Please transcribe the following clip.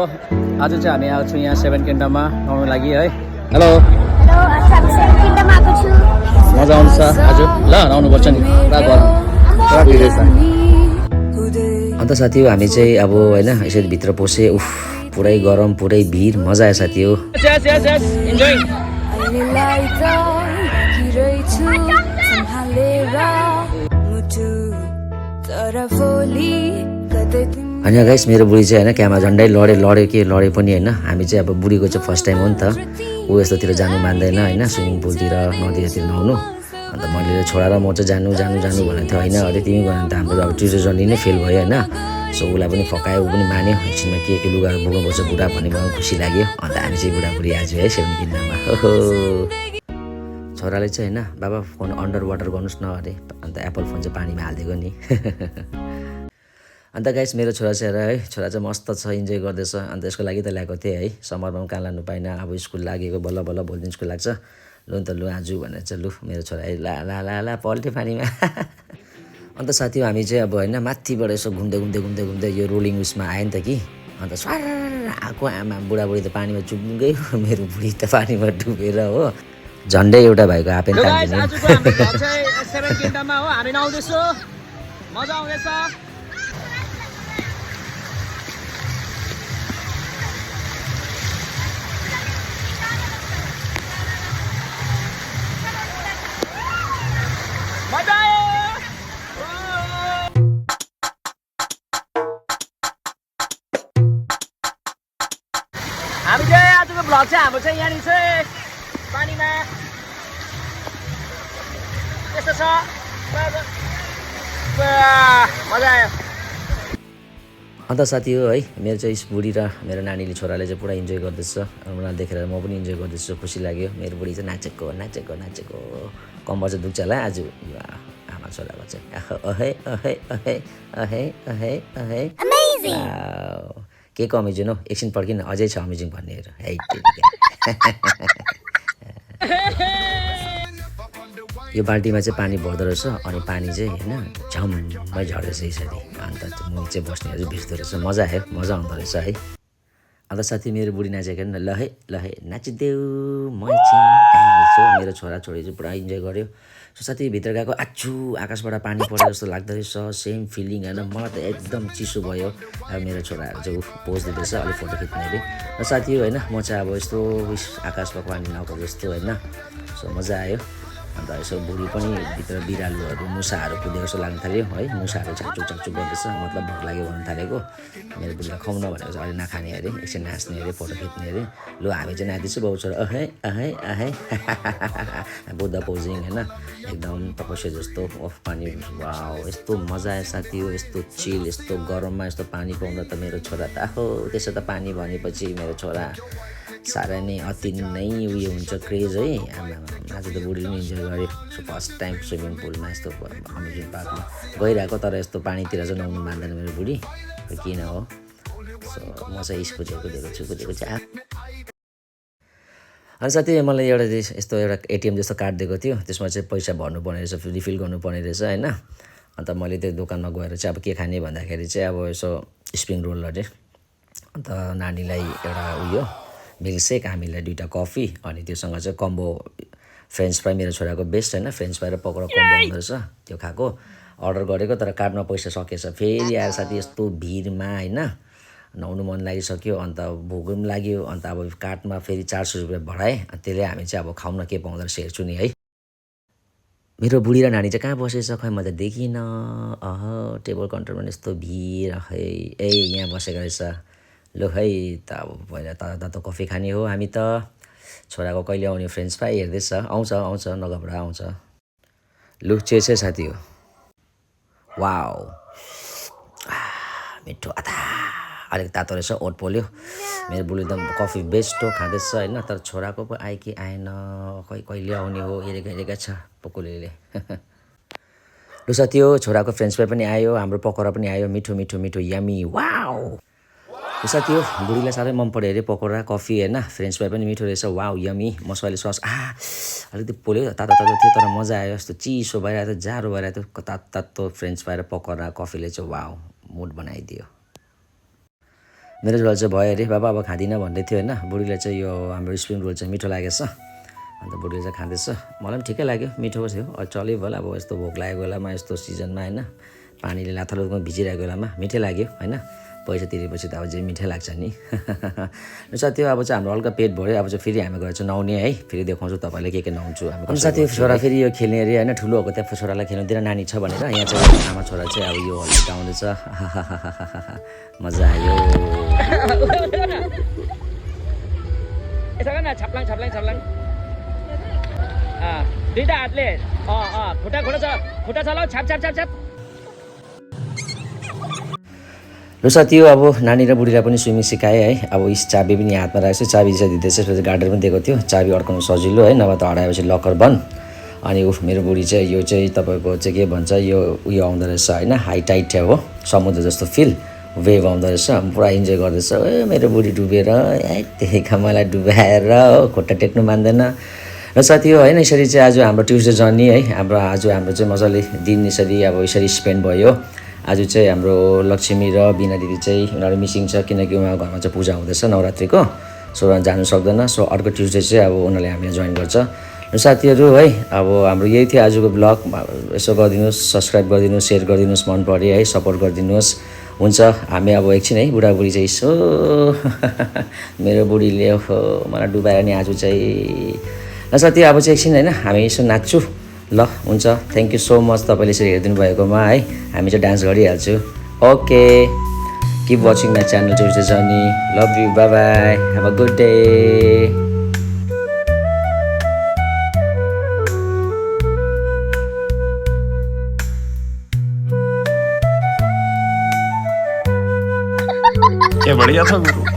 आज चाहिँ हामी आएको छौँ यहाँ सेभेन किन्डममा आउनु लागि है। हेलो मजा आउँछ आज ल आउनुपर्छ नि पुरा गरम पुरा भिड छ। अन्त साथी हो हामी चाहिँ अब होइन यसरी भित्र पसे उफ पुरै गरम पुरै भिड मजा आयो साथी हो। अनि गाइस मेरो बुढी चाहिँ होइन क्यामा झन्डै लडे पनि होइन। हामी चाहिँ अब बुढीको चाहिँ फर्स्ट टाइम हो नि त, ऊ यस्तोतिर जानु मान्दैन होइन, स्विमिङ पुलतिर नदीतिर नुहाउनु। अन्त मैले छोरा र म चाहिँ जानु भनेको थियो होइन। अरे तिमी गयो भने त हाम्रो अब टिचर जर्नी नै फेल भयो होइन। सो उसलाई पनि फकायो, ऊ पनि मान्यो। एकछिनमा के लुगाहरू बोक्नुपर्छ बुढा भन्ने मलाई खुसी लाग्यो। अन्त हामी चाहिँ बुढाबुढी आज है सेभेन किन्डममा। छोराले चाहिँ होइन बाबा फोन अन्डर वाटर गर्नुहोस् न अरे। अन्त एप्पल फोन चाहिँ पानीमा हालिदिएको नि। अन्त गाइस मेरो छोरा चाहिँ है, छोरा चाहिँ मस्त छ, इन्जोय गर्दैछ। अन्त यसको लागि त ल्याएको थिएँ है, समरमा पनि कहाँ लानु पाइनँ। अब स्कुल लागेको बल्ल भोलिदेखि स्कुल लाग्छ। लु त लु आजु भनेर चाहिँ लु मेरो छोरा ला पल्ट्यो पानीमा। अन्त साथी हामी चाहिँ अब होइन माथिबाट यसो घुम्दै यो रोलिङ उयसमा आयो नि त कि। अन्त स्वार आएको आमा बुढाबुढी त पानीमा चुब्दै मेरो बुढी त पानीमा डुबेर हो झन्डै एउटा भाइको हापेन तान्दिने। हामी चाहिँ आजको भ्लग चाहिँ हाम्रो चाहिँ यहाँनिर चाहिँ पानीमा यस्तो छ, मजा आयो। अन्त साथी हो है मेरो चाहिँ बुढी र मेरो नानीले छोराले चाहिँ पुरा इन्जोय गर्दैछ। उनीलाई देखेर म पनि इन्जोय गर्दैछु, खुसी लाग्यो। मेरो बुढी चाहिँ नाचेको कम्बर चाहिँ दुख्छ होला आज आमा छोराको चाहिँ। के को अमेजिङ हो, एकछिन पड्किन अझै छ अमेजिङ भन्नेहरू है। यो बाल्टीमा चाहिँ पानी भर्दो रहेछ अनि पानी चाहिँ होइन झम्मै झर्दैछ यसरी। अन्त मुनि चाहिँ बस्नेहरू भिज्दो रहेछ, मजा आयो, मजा आउँदो रहेछ है। अन्त साथी मेरो बुढी नाचेको ल है नाचिदेऊ म चाहिँ मेरो छोराछोरी चाहिँ पुरा इन्जोय गर्यो। सो साथी भित्र गएको आछु आकाशबाट पानी परेको जस्तो लाग्दो रहेछ, सेम फिलिङ होइन। मलाई त एकदम चिसो भयो। अब मेरो छोराहरू चाहिँ पोज दिँदैछ, अलिक फोटो खिच्ने अरे। र साथी होइन म चाहिँ अब यस्तो आकाशमा पानी नआएको जस्तो होइन। सो मजा आयो। अन्त यसो बुढी पनि भित्र बिरालोहरू मुसाहरू कुदेको जस्तो लाग्न थाल्यो है। मुसाहरू चाकचुक गर्दैछ, मतलब भोक लाग्यो भन्न थालेको। मेरो बुढीलाई खुवाउन भनेको चाहिँ अलि नखाने अरे, एकछिन नाच्ने अरे, फोटो खिच्ने अरे। लु हामी चाहिँ नाच्दैछु बाउ छोरा अहे बुद्ध पोजिङ होइन, एकदम तपस्या जस्तो अफ पानी। वाउ यस्तो मजा आयो साथी हो, यस्तो चिल, यस्तो गरममा यस्तो पानी पाउँदा त मेरो छोरा त आहो त्यसो त पानी भनेपछि मेरो छोरा साह्रै नै अति नै उयो हुन्छ क्रेज है। आज त बुढीले पनि इन्जोय गर्यो। सो फर्स्ट टाइम स्विमिङ पुलमा यस्तो अमेजिङ पार्कमा गइरहेको, तर यस्तो पानीतिर चाहिँ नुहाउनु मान्दैन मेरो बुढी, किन हो। सो म चाहिँ कुदेको छु। अनि साथी मलाई एउटा यस्तो एउटा एटिएम जस्तो कार्ड दिएको थियो, त्यसमा चाहिँ पैसा भर्नुपर्ने रहेछ, रिफिल गर्नुपर्ने रहेछ होइन। अन्त मैले त्यो दोकानमा गएर चाहिँ अब के खाने भन्दाखेरि चाहिँ अब यसो स्प्रिङ रोल अरे, अन्त नानीलाई एउटा उयो मिल्कसेक, हामीलाई 2टा कफी, अनि त्योसँग चाहिँ कम्बो फ्रेन्च फ्राई, मेरो छोराको बेस्ट होइन, फ्रेन्च फ्राई र पकौडा कम्बो आउँदो रहेछ, त्यो खाएको अर्डर गरेको। तर कार्डमा पैसा सकेछ, फेरि आएर साथी यस्तो भिडमा होइन नुहाउनु मन लागिसक्यो। अन्त भोक पनि लाग्यो। अन्त अब कार्डमा फेरि 400 रुपियाँ भराएँ। त्यसले हामी चाहिँ अब खाउन के पाउँदो रहेछ हेर्छु नि है। मेरो बुढी र नानी चाहिँ कहाँ बसेछ खै म त देखिनँ। टेबल काउन्टरमा यस्तो भिड खै यहाँ बसेको रहेछ। लु है त अब पहिला त कफी खाने हो हामी त। छोराको कहिले आउने फ्रेन्च फ्राई हेर्दैछ, आउँछ नगबडा आउँछ। लु चेस साथी हो। वाउ मिठो अलिक तातो रहेछ, ओट पोल्यो। मेरो बुढी त कफी बेस्ट हो खाँदैछ होइन। तर छोराको पो आयो कि आएन, कहिले आउने हो हेरेका छ पकुलीले। लु साथी हो छोराको फ्रेन्च फ्राई पनि आयो, हाम्रो पकौडा पनि आयो, मिठो यमी। वाउ साथी हो बुढीलाई साह्रै मन पऱ्यो अरे पकौडा कफी होइन, फ्रेन्च फ्राई पनि मिठो रहेछ। वाउ यमी मसाले सस अलिकति पोल्यो तातो थियो, तर मजा आयो। यस्तो चिसो भइरहेको थियो, जाडो भइरहेको थियो, तातो फ्रेन्च फ्राई र पकौडा कफीले चाहिँ वाउ मुड बनाइदियो। मेरो झोल चाहिँ भयो अरे बाबा अब खाँदिनँ भन्दै थियो होइन बुढीलाई चाहिँ यो हाम्रो स्प्रिङ रोल चाहिँ मिठो लागेछ अन्त बुढीले चाहिँ खाँदैछ मलाई पनि ठिकै लाग्यो मिठो थियो चल्यो भयो अब यस्तो भोक लागेको बेलामा यस्तो सिजनमा होइन पानीले लाथालुथमा भिजिरहेको बेलामा मिठै लाग्यो होइन पैसा तिरेपछि त अब जे मिठै लाग्छ नि र साथी अब चाहिँ हाम्रो हल्का पेट भऱ्यो अब चाहिँ फेरि हामी गएर चाहिँ नुहाउने है फेरि देखाउँछु तपाईँलाई के नुहाउँछु हामी अनि साथी छोरा फेरि यो खेल्ने अरे होइन ठुलोहरूको त्यहाँ छोरालाई खेल्नु दिएर नानी छ भनेर यहाँ चाहिँ आमा छोरा चाहिँ अब यो हल्काउँदैछ मजा आयो यसो गर्न छप्लाङ छप्लाङ छप्लाङ दुईटा हातले खुट्टा खुट्टा खुट्टा चलाऊ छाप छाप छाप छाप र साथी यो अब नानी र बुढीलाई पनि स्विमिङ सिकाएँ है अब इस चाबी पनि हातमा राखेको छु चाबी चाहिँ दिँदैछ त्यसपछि गार्डर पनि दिएको थियो चाबी अड्काउनु सजिलो है नभए त हराएपछि लकर बन्द अनि मेरो बुढी चाहिँ यो चाहिँ तपाईँको चाहिँ के भन्छ यो उयो आउँदो रहेछ होइन हाई टाइट हो समुद्र जस्तो फिल वेभ आउँदो रहेछ पुरा इन्जोय गर्दैछ ए मेरो बुढी डुबेर त्यही मलाई डुबाएर हो खुट्टा टेक्नु मान्दैन र साथी हो होइन यसरी चाहिँ आज हाम्रो ट्युसडे जर्नी है आज हाम्रो चाहिँ मजाले दिन यसरी अब यसरी स्पेन्ड भयो आज चाहिँ हाम्रो लक्ष्मी र बिना दिदी चाहिँ उनीहरू मिसिङ छ किनकि उहाँको घरमा चाहिँ पूजा हुँदैछ नवरात्रिको सो जानु सक्दैन सो अर्को ट्युसडे चाहिँ अब उनीहरूले हामीलाई जोइन गर्छ र साथीहरू है अब हाम्रो यही थियो आजको ब्लग यसो गरिदिनुहोस् सब्सक्राइब गरिदिनुहोस् सेयर गरिदिनुहोस् मन पऱ्यो है सपोर्ट गरिदिनुहोस् हुन्छ हामी अब एकछिन है बुढाबुढी चाहिँ यसो मेरो बुढीले हो मलाई डुबाएर नि आज चाहिँ र साथी अब चाहिँ एकछिन होइन हामी यसो नाच्छु ल हुन्छ थ्याङ्क यू सो मच तपाईँले यसरी हेरिदिनु भएकोमा है हामी चाहिँ डान्स गरिहाल्छु okay keep watching my channel Tuesday journey love you by by have a good day क्या बढ़िया था गुरु